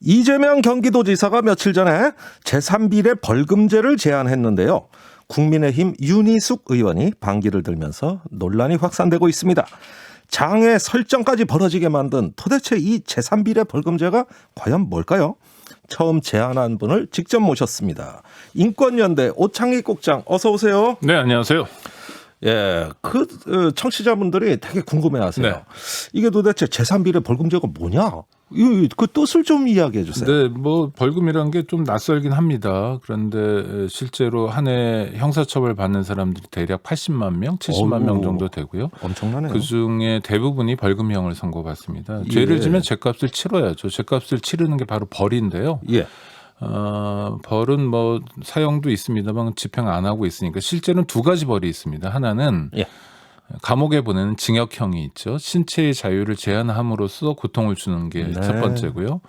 이재명 경기도지사가 며칠 전에 제3비례 벌금제를 제안했는데요. 국민의힘 윤희숙 의원이 반기를 들면서 논란이 확산되고 있습니다. 장애 설정까지 벌어지게 만든 도대체 이 제3비례 벌금제가 과연 뭘까요? 처음 제안한 분을 직접 모셨습니다. 인권연대 오창익 국장 어서 오세요. 네, 안녕하세요. 예, 청취자분들이 되게 궁금해하세요. 네. 이게 도대체 제3비례 벌금제가 뭐냐? 그 뜻을 좀 이야기해 주세요. 네, 뭐 벌금이란 게 좀 낯설긴 합니다. 그런데 실제로 한 해 형사처벌 받는 사람들이 대략 80만 명, 70만 명 정도 되고요. 엄청나네요. 그 중에 대부분이 벌금형을 선고받습니다. 예. 죄를 지면 죄값을 치러야죠. 죄값을 치르는 게 바로 벌인데요. 예. 벌은 뭐 사형도 있습니다만 집행 안 하고 있으니까 실제로는 두 가지 벌이 있습니다. 하나는 예. 감옥에 보내는 징역형이 있죠. 신체의 자유를 제한함으로써 고통을 주는 게 첫 네. 번째고요.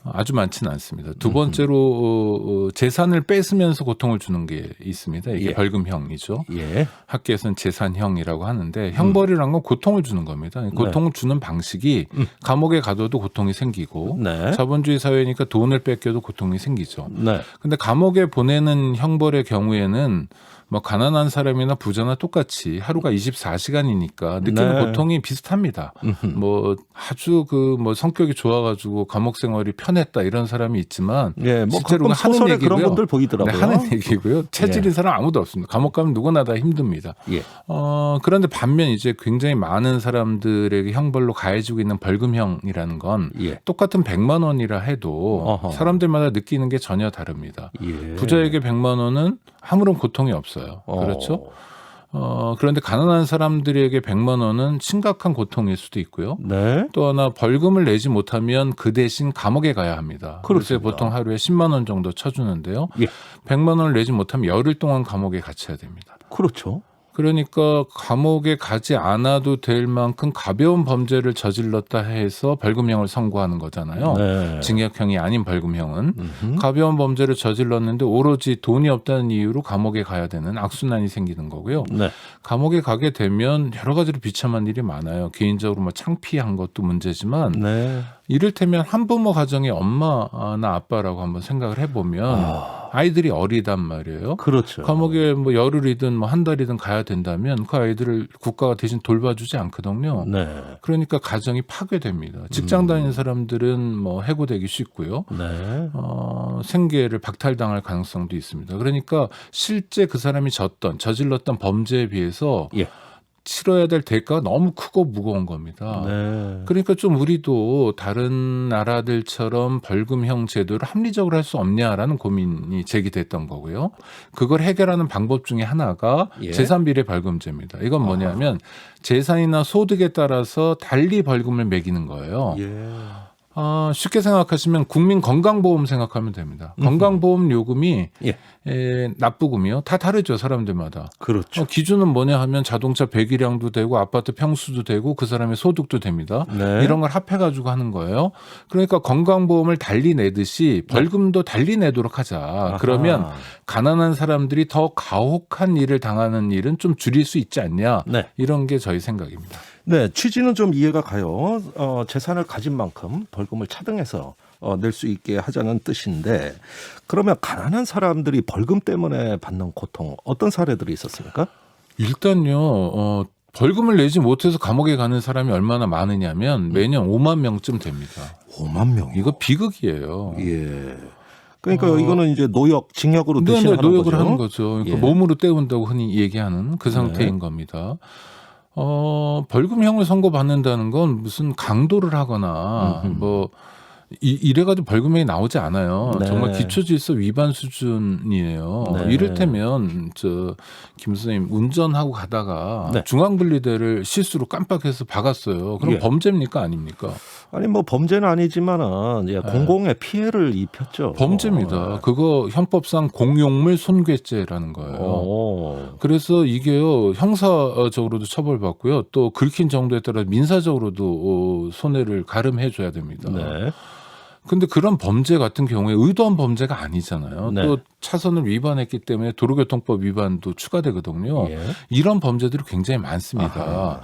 아주 많지는 않습니다. 두 번째로 재산을 뺏으면서 고통을 주는 게 있습니다. 이게 예. 벌금형이죠. 예. 학계에서는 재산형이라고 하는데 형벌이란 건 고통을 주는 겁니다. 고통을 주는 방식이 감옥에 가둬도 고통이 생기고 네. 자본주의 사회니까 돈을 뺏겨도 고통이 생기죠. 네. 근데 감옥에 보내는 형벌의 경우에는 뭐 가난한 사람이나 부자나 똑같이 하루가 24시간이니까 느끼는 네. 고통이 비슷합니다. 뭐 아주 뭐 성격이 좋아가지고 감옥 생활이 편했다 이런 사람이 있지만 예, 뭐 실제로는 가끔 소설에 그런 분들 보이더라고요. 네, 하는 얘기고요. 체질인 예. 사람 아무도 없습니다. 감옥 가면 누구나 다 힘듭니다. 예. 그런데 반면 이제 굉장히 많은 사람들에게 형벌로 가해지고 있는 벌금형이라는 건 예. 똑같은 100만 원이라 해도 어허. 사람들마다 느끼는 게 전혀 다릅니다. 예. 부자에게 100만 원은 아무런 고통이 없어요. 그렇죠? 그런데 가난한 사람들에게 100만 원은 심각한 고통일 수도 있고요. 네. 또 하나 벌금을 내지 못하면 그 대신 감옥에 가야 합니다. 그래서 그렇습니다. 보통 하루에 10만 원 정도 쳐주는데요. 예. 100만 원을 내지 못하면 열흘 동안 감옥에 갇혀야 됩니다. 그렇죠. 그러니까 감옥에 가지 않아도 될 만큼 가벼운 범죄를 저질렀다 해서 벌금형을 선고하는 거잖아요. 네. 징역형이 아닌 벌금형은 가벼운 범죄를 저질렀는데 오로지 돈이 없다는 이유로 감옥에 가야 되는 악순환이 생기는 거고요. 네. 감옥에 가게 되면 여러 가지로 비참한 일이 많아요. 개인적으로 뭐 창피한 것도 문제지만 네. 이를테면 한부모 가정의 엄마나 아빠라고 한번 생각을 해보면 아이들이 어리단 말이에요. 그렇죠. 감옥에 뭐 열흘이든 뭐 한 달이든 가야 된다면 그 아이들을 국가가 대신 돌봐주지 않거든요. 네. 그러니까 가정이 파괴됩니다. 직장 다니는 사람들은 뭐 해고되기 쉽고요. 네. 생계를 박탈당할 가능성도 있습니다. 그러니까 실제 그 사람이 저질렀던 범죄에 비해서 예. 치러야 될 대가가 너무 크고 무거운 겁니다. 네. 그러니까 좀 우리도 다른 나라들처럼 벌금형 제도를 합리적으로 할 수 없냐라는 고민이 제기됐던 거고요. 그걸 해결하는 방법 중에 하나가 예. 제3비례 벌금제입니다. 이건 뭐냐면 재산이나 소득에 따라서 달리 벌금을 매기는 거예요. 예. 쉽게 생각하시면 국민건강보험 생각하면 됩니다. 건강보험 요금이 예. 납부금이요. 다 다르죠. 사람들마다. 그렇죠. 기준은 뭐냐 하면 자동차 배기량도 되고 아파트 평수도 되고 그 사람의 소득도 됩니다. 네. 이런 걸 합해가지고 하는 거예요. 그러니까 건강보험을 달리 내듯이 벌금도 달리 내도록 하자. 그러면 가난한 사람들이 더 가혹한 일을 당하는 일은 좀 줄일 수 있지 않냐. 네. 이런 게 저희 생각입니다. 네, 취지는 좀 이해가 가요. 재산을 가진 만큼 벌금을 차등해서 낼 수 있게 하자는 뜻인데 그러면 가난한 사람들이 벌금 때문에 받는 고통 어떤 사례들이 있었습니까? 일단요. 벌금을 내지 못해서 감옥에 가는 사람이 얼마나 많으냐면 매년 5만 명쯤 됩니다. 5만 명. 이거 비극이에요. 예. 그러니까 이거는 이제 징역으로 네, 대신하는 노역을 거죠. 하는 거죠. 그러니까 예. 몸으로 때운다고 흔히 얘기하는 그 상태인 겁니다. 벌금형을 선고받는다는 건 무슨 강도를 하거나 뭐 이래가지고 벌금형이 나오지 않아요. 네. 정말 기초질서 위반 수준이에요. 네. 이를테면 김 선생님 운전하고 가다가 네. 중앙분리대를 실수로 깜빡해서 박았어요. 그럼 예. 범죄입니까 아닙니까? 아니 뭐 범죄는 아니지만은 예, 공공의 피해를 입혔죠. 범죄입니다. 그거 형법상 공용물 손괴죄라는 거예요. 그래서 이게요 형사적으로도 처벌받고요. 또 긁힌 정도에 따라 민사적으로도 손해를 가름해 줘야 됩니다. 네. 근데 그런 범죄 같은 경우에 의도한 범죄가 아니잖아요. 네. 또 차선을 위반했기 때문에 도로교통법 위반도 추가되거든요. 예. 이런 범죄들이 굉장히 많습니다. 아하.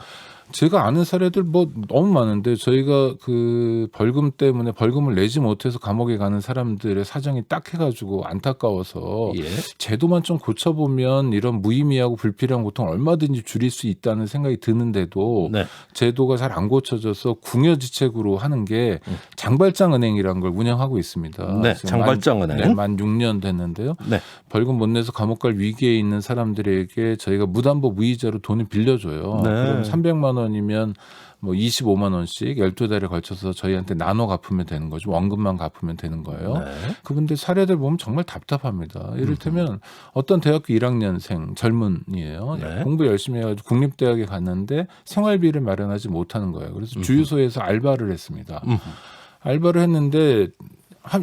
제가 아는 사례들 뭐 너무 많은데 저희가 그 벌금 때문에 벌금을 내지 못해서 감옥에 가는 사람들의 사정이 딱해가지고 안타까워서 예. 제도만 좀 고쳐보면 이런 무의미하고 불필요한 고통을 얼마든지 줄일 수 있다는 생각이 드는데도 네. 제도가 잘 안 고쳐져서 궁여지책으로 하는 게 장발장은행이라는 걸 운영하고 있습니다. 네, 지금 장발장은행. 만 6년 됐는데요. 네. 벌금 못 내서 감옥 갈 위기에 있는 사람들에게 저희가 무담보 무이자로 돈을 빌려줘요. 네. 그럼 300만 원이면 뭐 25만 원씩 12달에 걸쳐서 저희한테 나눠 갚으면 되는 거죠. 원금만 갚으면 되는 거예요. 네. 그분들 사례들 보면 정말 답답합니다. 이를테면 어떤 대학교 1학년생 젊은이에요. 네. 공부 열심히 해가지고 국립대학에 갔는데 생활비를 마련하지 못하는 거예요. 그래서 주유소에서 알바를 했습니다. 알바를 했는데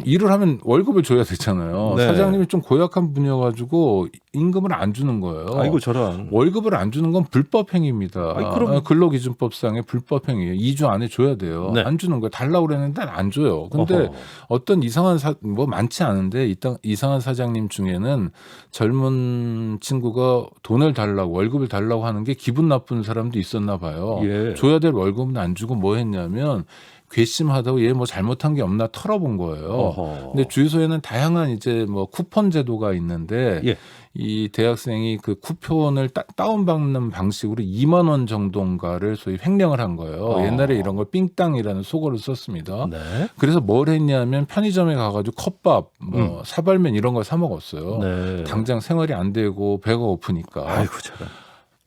일을 하면 월급을 줘야 되잖아요. 네. 사장님이 좀 고약한 분이어가지고 임금을 안 주는 거예요. 아이고 저런. 월급을 안 주는 건 불법 행위입니다. 아니, 그럼- 근로기준법상의 불법 행위예요. 2주 안에 줘야 돼요. 네. 안 주는 거예요. 달라고 그랬는데 안 줘요. 근데 어허. 어떤 이상한 뭐 많지 않은데 이상한 사장님 중에는 젊은 친구가 돈을 달라고 월급을 달라고 하는 게 기분 나쁜 사람도 있었나 봐요. 예. 줘야 될 월급은 안 주고 뭐 했냐면 괘씸하다고 얘 뭐 잘못한 게 없나 털어본 거예요. 어허. 근데 주유소에는 다양한 이제 뭐 쿠폰 제도가 있는데 예. 이 대학생이 그 쿠폰을 다운받는 방식으로 2만 원 정도인가를 소위 횡령을 한 거예요. 옛날에 이런 걸 삥땅이라는 속어를 썼습니다. 네. 그래서 뭘 했냐면 편의점에 가가지고 컵밥, 뭐 사발면 이런 걸 사 먹었어요. 네. 당장 생활이 안 되고 배가 고프니까. 아이고 저런.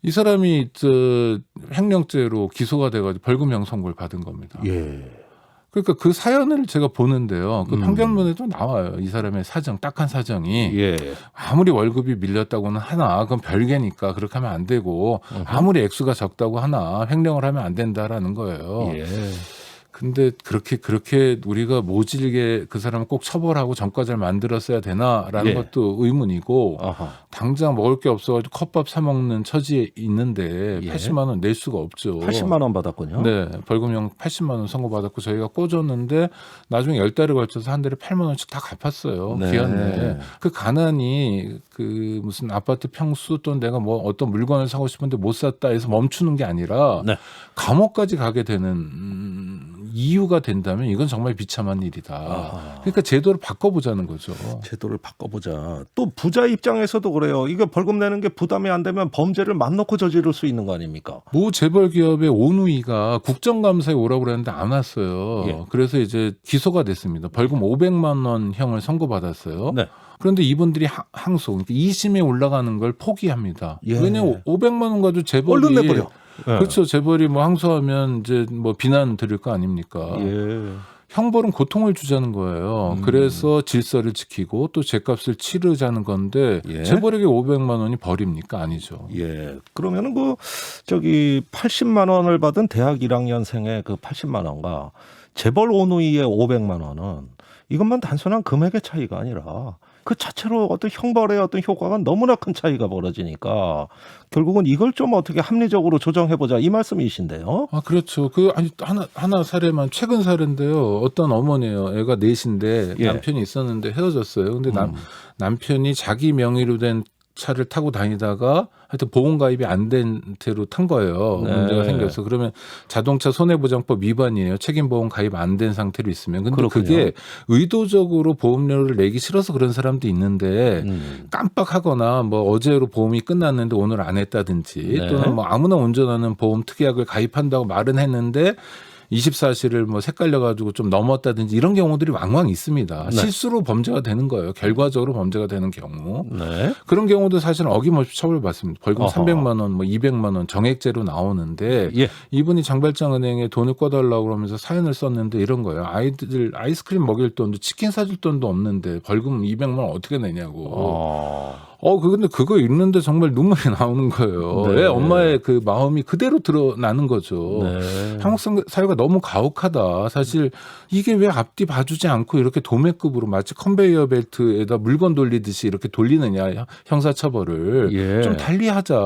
이 사람이 횡령죄로 기소가 돼가지고 벌금형 선고를 받은 겁니다. 예. 그러니까 그 사연을 제가 보는데요. 그 판결문에도 나와요. 이 사람의 사정, 딱한 사정이. 예. 아무리 월급이 밀렸다고는 하나, 그건 별개니까 그렇게 하면 안 되고, 아무리 액수가 적다고 하나, 횡령을 하면 안 된다라는 거예요. 예. 근데 그렇게 우리가 모질게 그 사람을 꼭 처벌하고 전과자를 만들었어야 되나라는 예. 것도 의문이고, 아하. 당장 먹을 게 없어가지고 컵밥 사 먹는 처지에 있는데 예. 80만 원 낼 수가 없죠. 80만 원 받았군요. 네, 벌금형 80만 원 선고받았고 저희가 꿔줬는데 나중에 10달에 걸쳐서 한 달에 8만 원씩 다 갚았어요. 네. 기한 내에. 그 가난이 그 무슨 아파트 평수 또는 내가 뭐 어떤 물건을 사고 싶은데 못 샀다 해서 멈추는 게 아니라 네. 감옥까지 가게 되는 이유가 된다면 이건 정말 비참한 일이다. 아하. 그러니까 제도를 바꿔보자는 거죠. 제도를 바꿔보자. 또 부자 입장에서도 그래요. 이거 벌금 내는 게 부담이 안 되면 범죄를 맘 놓고 저지를 수 있는 거 아닙니까? 모 재벌 기업의 오누이가 국정감사에 오라고 그랬는데 안 왔어요. 예. 그래서 이제 기소가 됐습니다. 벌금 500만 원형을 선고받았어요. 네. 그런데 이분들이 항소, 그러니까 2심에 올라가는 걸 포기합니다. 예. 왜냐면 500만 원 가지고 재벌이 얼른 내버려. 예. 그렇죠. 재벌이 뭐 항소하면 이제 뭐 비난 들을 거 아닙니까? 예. 형벌은 고통을 주자는 거예요. 그래서 질서를 지키고 또 죗값을 치르자는 건데 예. 재벌에게 500만 원이 벌입니까? 아니죠. 예. 그러면은 그 저기 80만 원을 받은 대학 1학년생의 그 80만 원과 재벌 오누이의 500만 원은 이것만 단순한 금액의 차이가 아니라 그 자체로 어떤 형벌의 어떤 효과가 너무나 큰 차이가 벌어지니까 결국은 이걸 좀 어떻게 합리적으로 조정해보자 이 말씀이신데요. 아, 그렇죠. 하나 사례만 최근 사례인데요. 어떤 어머니예요. 애가 넷인데 예. 남편이 있었는데 헤어졌어요. 근데 남편이 자기 명의로 된 차를 타고 다니다가 하여튼 보험 가입이 안 된 채로 탄 거예요. 네. 문제가 생겨서. 그러면 자동차 손해보장법 위반이에요. 책임보험 가입 안 된 상태로 있으면. 근데 그렇군요. 그게 의도적으로 보험료를 내기 싫어서 그런 사람도 있는데 깜빡하거나 뭐 어제로 보험이 끝났는데 오늘 안 했다든지 네. 또는 뭐 아무나 운전하는 보험 특약을 가입한다고 말은 했는데 24시를 뭐 헷갈려 가지고 좀 넘었다든지 이런 경우들이 왕왕 있습니다. 네. 실수로 범죄가 되는 거예요. 결과적으로 범죄가 되는 경우. 네. 그런 경우도 사실 어김없이 처벌받습니다. 벌금 어허. 300만 원, 뭐 200만 원 정액죄로 나오는데 예. 이분이 장발장은행에 돈을 꿔달라고 그러면서 사연을 썼는데 이런 거예요. 아이들 아이스크림 먹일 돈도 치킨 사줄 돈도 없는데 벌금 200만 원 어떻게 내냐고. 근데 그거 읽는데 정말 눈물이 나오는 거예요. 네. 왜 엄마의 그 마음이 그대로 드러나는 거죠. 네. 한국 사회가 너무 가혹하다. 사실 이게 왜 앞뒤 봐주지 않고 이렇게 도매급으로 마치 컨베이어 벨트에다 물건 돌리듯이 이렇게 돌리느냐 형사처벌을 예. 좀 달리하자.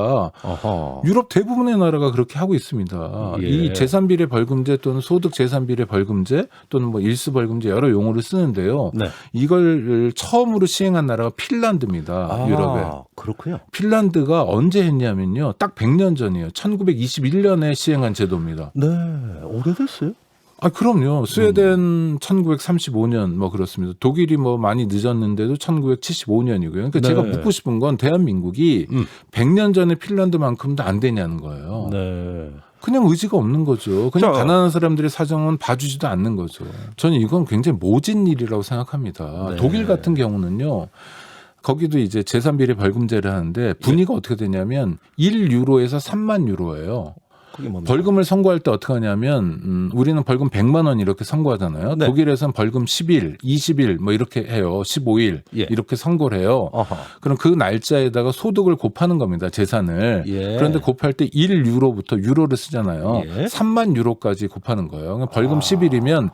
어허. 유럽 대부분의 나라가 그렇게 하고 있습니다. 예. 이 재산비례 벌금제 또는 소득 재산비례 벌금제 또는 뭐 일수 벌금제 여러 용어를 쓰는데요. 네. 이걸 처음으로 시행한 나라가 핀란드입니다. 유럽 유럽에. 그렇군요. 핀란드가 언제 했냐면요. 딱 100년 전이에요. 1921년에 시행한 제도입니다. 네, 오래됐어요. 아, 그럼요. 스웨덴 1935년 뭐 그렇습니다. 독일이 뭐 많이 늦었는데도 1975년이고요. 그러니까 네. 제가 묻고 싶은 건 대한민국이 100년 전에 핀란드만큼도 안 되냐는 거예요. 네. 그냥 의지가 없는 거죠. 그냥 자, 가난한 사람들의 사정은 봐주지도 않는 거죠. 저는 이건 굉장히 모진 일이라고 생각합니다. 네. 독일 같은 경우는요. 거기도 이제 재산비례 벌금제를 하는데 분위기가 어떻게 되냐면 1유로에서 3만 유로예요. 그게 뭡니까? 벌금을 선고할 때 어떻게 하냐면 우리는 벌금 100만 원 이렇게 선고하잖아요. 네. 독일에서는 벌금 10일, 20일 뭐 이렇게 해요. 15일 예. 이렇게 선고를 해요. 어허. 그럼 그 날짜에다가 소득을 곱하는 겁니다. 재산을. 예. 그런데 곱할 때 1유로부터 유로를 쓰잖아요. 예. 3만 유로까지 곱하는 거예요. 그러니까 벌금 10일이면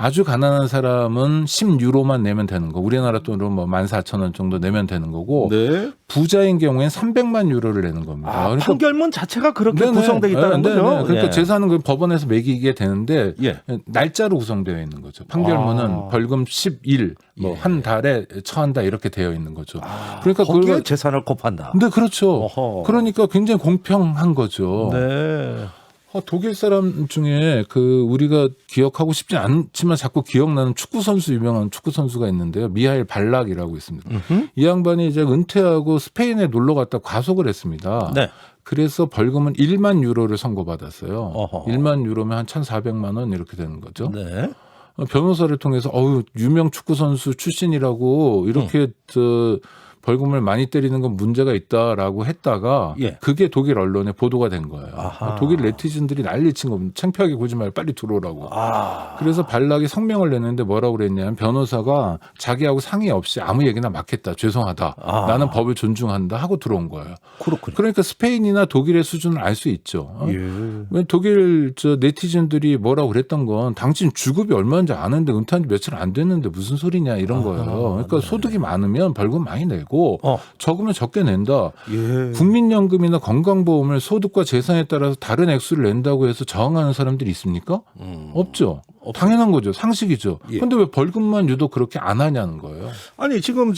아주 가난한 사람은 10유로만 내면 되는 거. 우리나라 돈으로 뭐 14,000원 정도 내면 되는 거고 네. 부자인 경우에는 300만 유로를 내는 겁니다. 그러니까 판결문 자체가 그렇게 네네. 구성되어 있다는 네네. 거죠. 그러니까 예. 재산은 그 법원에서 매기게 되는데 예. 날짜로 구성되어 있는 거죠. 판결문은 벌금 10일, 뭐 한 달에 처한다 이렇게 되어 있는 거죠. 그러니까 거기에 그걸 재산을 곱한다. 네, 그렇죠. 어허. 그러니까 굉장히 공평한 거죠. 네. 독일 사람 중에 그 우리가 기억하고 싶지 않지만 자꾸 기억나는 축구 선수 유명한 축구 선수가 있는데요. 미하일 발락이라고 있습니다. 이 양반이 이제 은퇴하고 스페인에 놀러 갔다 과속을 했습니다. 네. 그래서 벌금은 1만 유로를 선고받았어요. 어허. 1만 유로면 한 1,400만 원 이렇게 되는 거죠. 네. 변호사를 통해서 유명 축구 선수 출신이라고 이렇게 벌금을 많이 때리는 건 문제가 있다라고 했다가 예. 그게 독일 언론에 보도가 된 거예요. 아하. 독일 네티즌들이 난리 친 겁니다. 창피하게 굴지 말고 빨리 들어오라고. 그래서 발락이 성명을 냈는데 뭐라고 그랬냐면 변호사가 자기하고 상의 없이 아무 얘기나 막 했다. 죄송하다. 나는 법을 존중한다 하고 들어온 거예요. 그렇군요. 그러니까 스페인이나 독일의 수준을 알 수 있죠. 예. 왜 독일 네티즌들이 뭐라고 그랬던 건 당신 주급이 얼마인지 아는데 은퇴한 지 며칠 안 됐는데 무슨 소리냐 이런 거예요. 그러니까 소득이 많으면 벌금 많이 내고 적으면 적게 낸다. 예. 국민연금이나 건강보험을 소득과 재산에 따라서 다른 액수를 낸다고 해서 저항하는 사람들이 있습니까? 없죠. 당연한 거죠. 상식이죠. 그런데 왜 벌금만 유독 그렇게 안 하냐는 거예요. 아니 지금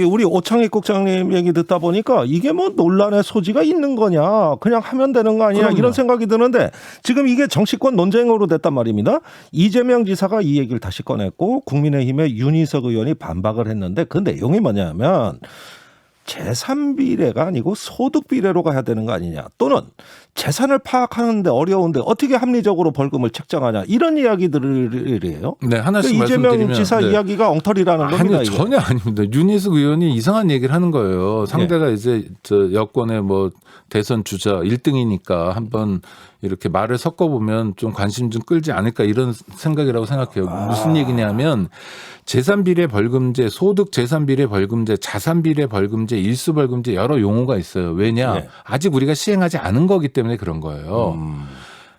우리 오창익 국장님 얘기 듣다 보니까 이게 뭐 논란의 소지가 있는 거냐 그냥 하면 되는 거 아니냐 그럼요. 이런 생각이 드는데 지금 이게 정치권 논쟁으로 됐단 말입니다. 이재명 지사가 이 얘기를 다시 꺼냈고 국민의힘의 윤희석 의원이 반박을 했는데 그 내용이 뭐냐면 재산 비례가 아니고 소득 비례로 가야 되는 거 아니냐 또는 재산을 파악하는데 어려운데 어떻게 합리적으로 벌금을 책정하냐 이런 이야기들이에요. 네, 하나씩 그 이재명 말씀드리면 지사 이야기가 엉터리라는 겁니다. 아니요, 이게. 전혀 아닙니다. 윤희숙 의원이 이상한 얘기를 하는 거예요. 상대가 이제 여권의 뭐 대선 주자 1등이니까 한번 이렇게 말을 섞어보면 좀 관심 좀 끌지 않을까 이런 생각이라고 생각해요. 무슨 얘기냐면 재산비례 벌금제, 소득 재산비례 벌금제, 자산비례 벌금제, 일수벌금제 여러 용어가 있어요. 왜냐? 아직 우리가 시행하지 않은 거기 때문에 그런 거예요.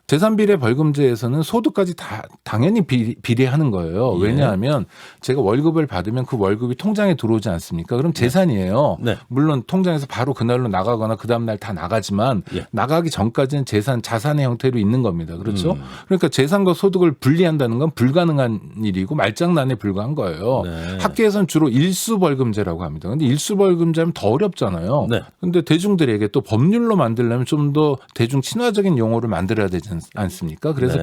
재산비례 벌금제에서는 소득까지 다 당연히 비례하는 거예요. 왜냐하면 제가 월급을 받으면 그 월급이 통장에 들어오지 않습니까? 그럼 재산이에요. 네. 물론 통장에서 바로 그날로 나가거나 그 다음날 다 나가지만 나가기 전까지는 자산의 형태로 있는 겁니다. 그렇죠? 그러니까 재산과 소득을 분리한다는 건 불가능한 일이고 말장난에 불과한 거예요. 학계에서는 주로 일수벌금제라고 합니다. 그런데 일수벌금제는 더 어렵잖아요. 그런데 대중들에게 또 법률로 만들려면 좀 더 대중 친화적인 용어를 만들어야 되지 않습니까? 그래서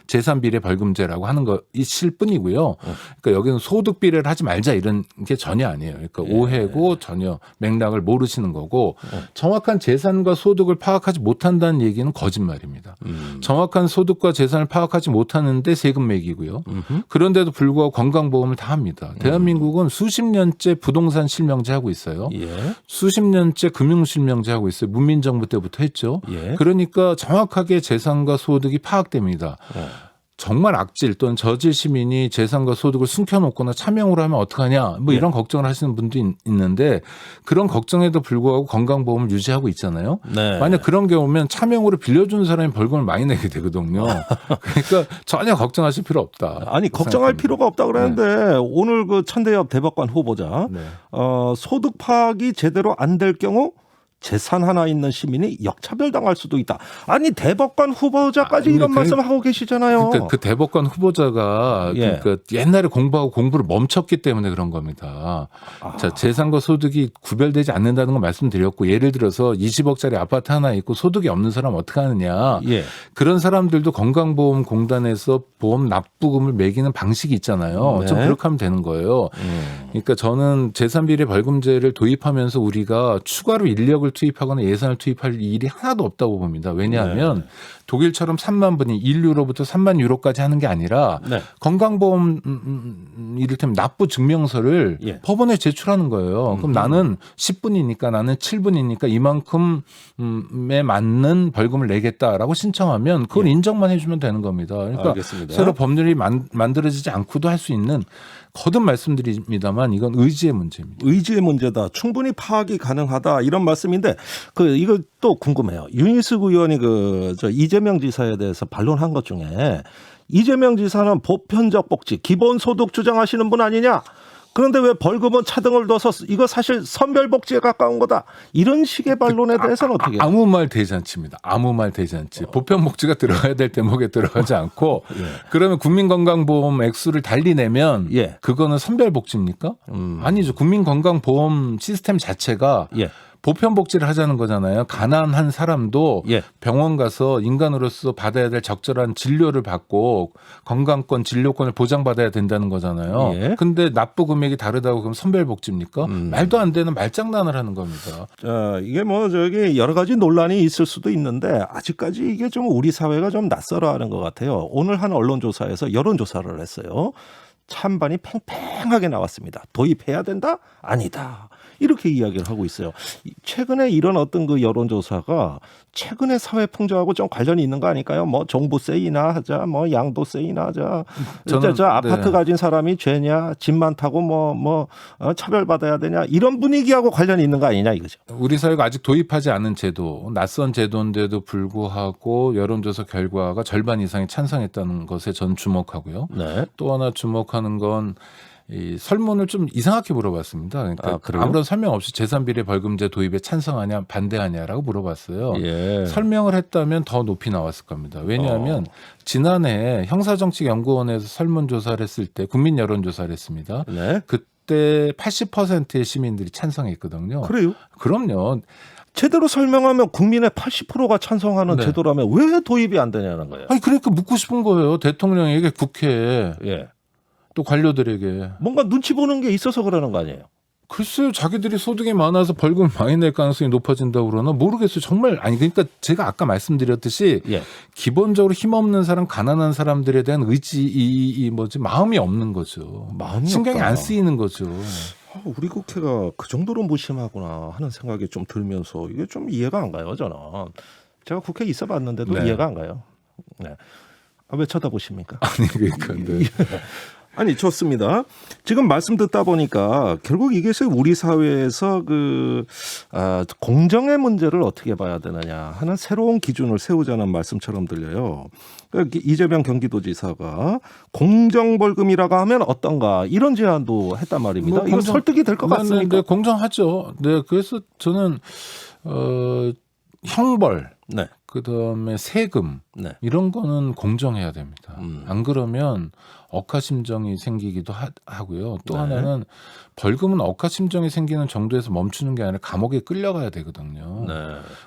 재산 비례 벌금제라고 하는 것일 뿐이고요. 그러니까 여기는 소득 비례를 하지 말자 이런 게 전혀 아니에요. 그러니까 오해고 전혀 맥락을 모르시는 거고 정확한 재산과 소득을 파악하지 못한다는 얘기는 거짓말입니다. 정확한 소득과 재산을 파악하지 못하는데 세금 매기고요. 그런데도 불구하고 건강보험을 다 합니다. 대한민국은 수십 년째 부동산 실명제 하고 있어요. 수십 년째 금융실명제 하고 있어요. 문민정부 때부터 했죠. 그러니까 정확하게 재산과 소득이 파악됩니다. 정말 악질 또는 저질 시민이 재산과 소득을 숨겨놓거나 차명으로 하면 어떡하냐 뭐 이런 걱정을 하시는 분도 있는데 그런 걱정에도 불구하고 건강보험을 유지하고 있잖아요. 만약 그런 경우면 차명으로 빌려주는 사람이 벌금을 많이 내게 되거든요. 그러니까 전혀 걱정하실 필요 없다. 아니 걱정할 필요가 없다 그랬는데 오늘 그 천대엽 대법관 후보자 소득 파악이 제대로 안 될 경우 재산 하나 있는 시민이 역차별당할 수도 있다. 아니 대법관 후보자까지 아니, 이런 말씀하고 계시잖아요. 그러니까 그 대법관 후보자가 예. 그러니까 옛날에 공부하고 공부를 멈췄기 때문에 그런 겁니다. 자, 재산과 소득이 구별되지 않는다는 걸 말씀드렸고, 예를 들어서 20억짜리 아파트 하나 있고 소득이 없는 사람 어떻게 하느냐. 예. 그런 사람들도 건강보험공단에서 보험 납부금을 매기는 방식이 있잖아요. 네. 좀 그렇게 하면 되는 거예요. 그러니까 저는 재산비례 벌금제를 도입하면서 우리가 추가로 인력을 투입하거나 예산을 투입할 일이 하나도 없다고 봅니다. 왜냐하면 독일처럼 3만 분이 1유로부터 3만 유로까지 하는 게 아니라 네. 건강보험 이를테면 납부 증명서를 예. 법원에 제출하는 거예요. 그럼 나는 10분이니까 나는 7분이니까 이만큼에 맞는 벌금을 내겠다라고 신청하면 그걸 인정만 해주면 되는 겁니다. 그러니까 알겠습니다. 새로 법률이 만들어지지 않고도 할 수 있는, 거듭 말씀드립니다만 이건 의지의 문제입니다. 의지의 문제다. 충분히 파악이 가능하다. 이런 말씀인데 이거 또 궁금해요. 윤희숙 의원이 이재명 지사에 대해서 반론한 것 중에 이재명 지사는 보편적 복지, 기본소득 주장하시는 분 아니냐? 그런데 왜 벌금은 차등을 둬서 이거 사실 선별복지에 가까운 거다. 이런 식의 반론에 대해서는 어떻게 해요? 아무 말 대잔치입니다. 아무 말 대잔치. 보편복지가 들어가야 될 대목에 들어가지 않고 그러면 국민건강보험 액수를 달리 내면 예. 그거는 선별복지입니까? 아니죠. 국민건강보험 시스템 자체가 예. 보편복지를 하자는 거잖아요. 가난한 사람도 예. 병원 가서 인간으로서 받아야 될 적절한 진료를 받고 건강권, 진료권을 보장받아야 된다는 거잖아요. 예. 근데 납부 금액이 다르다고 그럼 선별복지입니까? 말도 안 되는 말장난을 하는 겁니다. 이게 여러 가지 논란이 있을 수도 있는데 아직까지 이게 좀 우리 사회가 좀 낯설어하는 것 같아요. 오늘 한 언론조사에서 여론조사를 했어요. 찬반이 팽팽하게 나왔습니다. 도입해야 된다? 아니다. 이렇게 이야기를 하고 있어요. 최근에 이런 어떤 여론조사가 최근의 사회 풍조하고 좀 관련이 있는 거 아닐까요? 뭐 종부세이나 하자, 뭐 양도세이나 하자. 저 아파트 가진 사람이 죄냐, 집 많다고 차별받아야 되냐, 이런 분위기하고 관련이 있는 거 아니냐 이거죠. 우리 사회가 아직 도입하지 않은 제도, 낯선 제도인데도 불구하고 여론조사 결과가 절반 이상이 찬성했다는 것에 전 주목하고요. 네. 또 하나 주목하는 건 이 설문을 좀 이상하게 물어봤습니다. 그러니까 아무런 설명 없이 재산비례 벌금제 도입에 찬성하냐 반대하냐라고 물어봤어요. 예. 설명을 했다면 더 높이 나왔을 겁니다. 왜냐하면 지난해 형사정책연구원에서 설문조사를 했을 때 국민 여론조사를 했습니다. 네. 그때 80%의 시민들이 찬성했거든요. 그래요? 그럼요. 제대로 설명하면 국민의 80%가 찬성하는 네. 제도라면 왜 도입이 안 되냐는 거예요. 아니 그러니까 묻고 싶은 거예요. 대통령에게, 국회에, 예. 또 관료들에게. 뭔가 눈치 보는 게 있어서 그러는 거 아니에요? 글쎄요, 자기들이 소득이 많아서 벌금을 많이 낼 가능성이 높아진다고 그러나 모르겠어요. 정말 아니 그러니까 제가 아까 말씀드렸듯이 예. 기본적으로 힘없는 사람, 가난한 사람들에 대한 마음이 없는 거죠. 마음이 신경이 없다. 안 쓰이는 거죠. 우리 국회가 그 정도로 무심하구나 하는 생각이 좀 들면서 이게 좀 이해가 안 가요, 저는. 제가 국회에 있어봤는데도 네. 이해가 안 가요. 네. 왜 쳐다보십니까? 아니 그러니까 네. 아니 좋습니다. 지금 말씀 듣다 보니까 결국 이게 우리 사회에서 공정의 문제를 어떻게 봐야 되느냐 하는 새로운 기준을 세우자는 말씀처럼 들려요. 그러니까 이재명 경기도지사가 공정벌금이라고 하면 어떤가 이런 제안도 했단 말입니다. 이거 설득이 될 것 같습니까? 네, 공정하죠. 네, 그래서 저는 형벌, 네. 그다음에 세금 네. 이런 거는 공정해야 됩니다. 안 그러면 억하심정이 생기기도 하고요. 또 네. 하나는 벌금은 억하심정이 생기는 정도에서 멈추는 게 아니라 감옥에 끌려가야 되거든요. 네.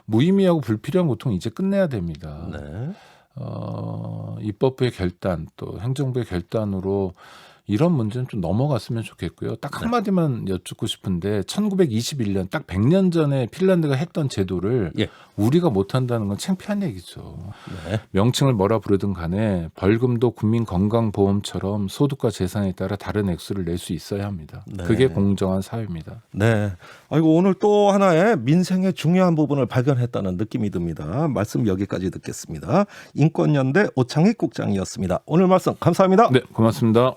무의미하고 불필요한 고통 이제 끝내야 됩니다. 네. 입법부의 결단 또 행정부의 결단으로 이런 문제는 좀 넘어갔으면 좋겠고요. 딱 한마디만 여쭙고 싶은데 1921년 딱 100년 전에 핀란드가 했던 제도를 예. 우리가 못한다는 건 창피한 얘기죠. 네. 명칭을 뭐라 부르든 간에 벌금도 국민건강보험처럼 소득과 재산에 따라 다른 액수를 낼 수 있어야 합니다. 네. 그게 공정한 사회입니다. 네. 아이고 오늘 또 하나의 민생의 중요한 부분을 발견했다는 느낌이 듭니다. 말씀 여기까지 듣겠습니다. 인권연대 오창익 국장이었습니다. 오늘 말씀 감사합니다. 네, 고맙습니다.